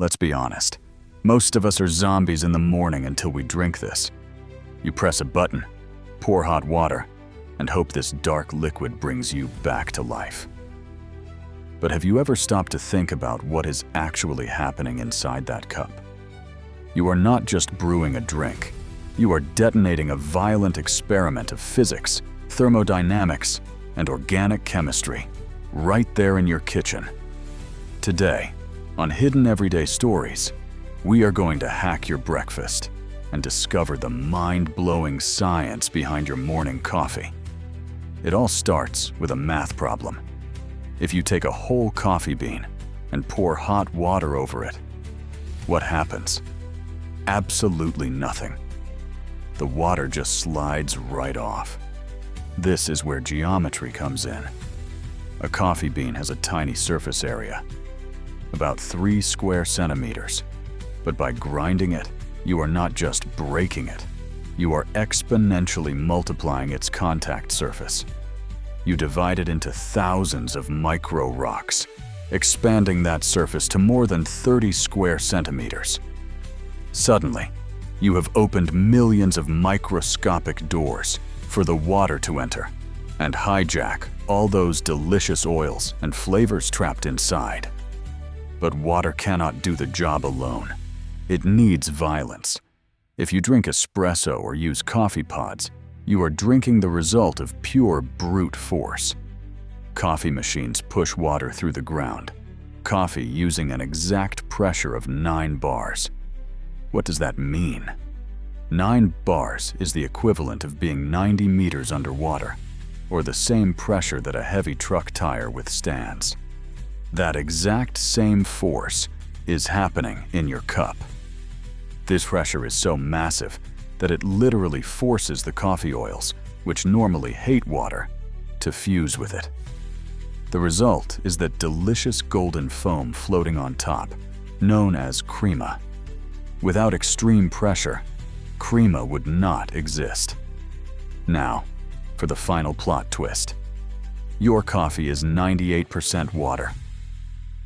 Let's be honest. Most of us are zombies in the morning until we drink this. You press a button, pour hot water, and hope this dark liquid brings you back to life. But have you ever stopped to think about what is actually happening inside that cup? You are not just brewing a drink. You are detonating a violent experiment of physics, thermodynamics, and organic chemistry right there in your kitchen. Today, on Hidden Everyday Stories, we are going to hack your breakfast and discover the mind-blowing science behind your morning coffee. It all starts with a math problem. If you take a whole coffee bean and pour hot water over it, what happens? Absolutely nothing. The water just slides right off. This is where geometry comes in. A coffee bean has a tiny surface area, about 3 square centimeters. But by grinding it, you are not just breaking it. You are exponentially multiplying its contact surface. You divide it into thousands of micro rocks, expanding that surface to more than 30 square centimeters. Suddenly, you have opened millions of microscopic doors for the water to enter and hijack all those delicious oils and flavors trapped inside. But water cannot do the job alone. It needs violence. If you drink espresso or use coffee pods, you are drinking the result of pure brute force. Coffee machines push water through the ground, coffee using an exact pressure of 9 bars. What does that mean? 9 bars is the equivalent of being 90 meters underwater, or the same pressure that a heavy truck tire withstands. That exact same force is happening in your cup. This pressure is so massive that it literally forces the coffee oils, which normally hate water, to fuse with it. The result is that delicious golden foam floating on top, known as crema. Without extreme pressure, crema would not exist. Now, for the final plot twist. Your coffee is 98% water.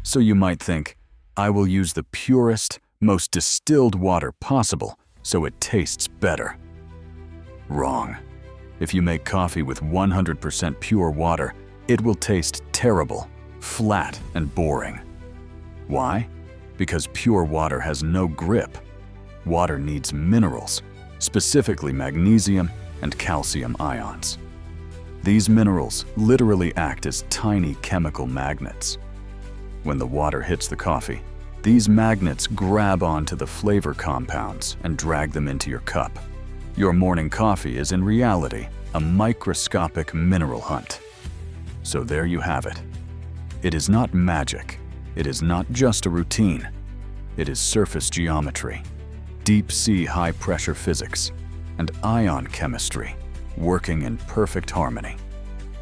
So you might think, I will use the purest, most distilled water possible so it tastes better. Wrong. If you make coffee with 100% pure water, it will taste terrible, flat, and boring. Why? Because pure water has no grip. Water needs minerals, specifically magnesium and calcium ions. These minerals literally act as tiny chemical magnets. When the water hits the coffee, these magnets grab onto the flavor compounds and drag them into your cup. Your morning coffee is in reality a microscopic mineral hunt. So there you have it. It is not magic. It is not just a routine. It is surface geometry, deep-sea high-pressure physics, and ion chemistry working in perfect harmony.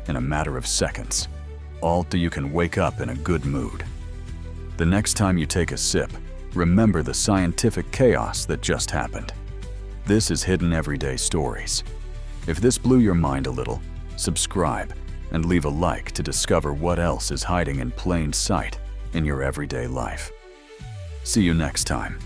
In a matter of seconds, all so you can wake up in a good mood. The next time you take a sip, remember the scientific chaos that just happened. This is Hidden Everyday Stories. If this blew your mind a little, subscribe and leave a like to discover what else is hiding in plain sight in your everyday life. See you next time.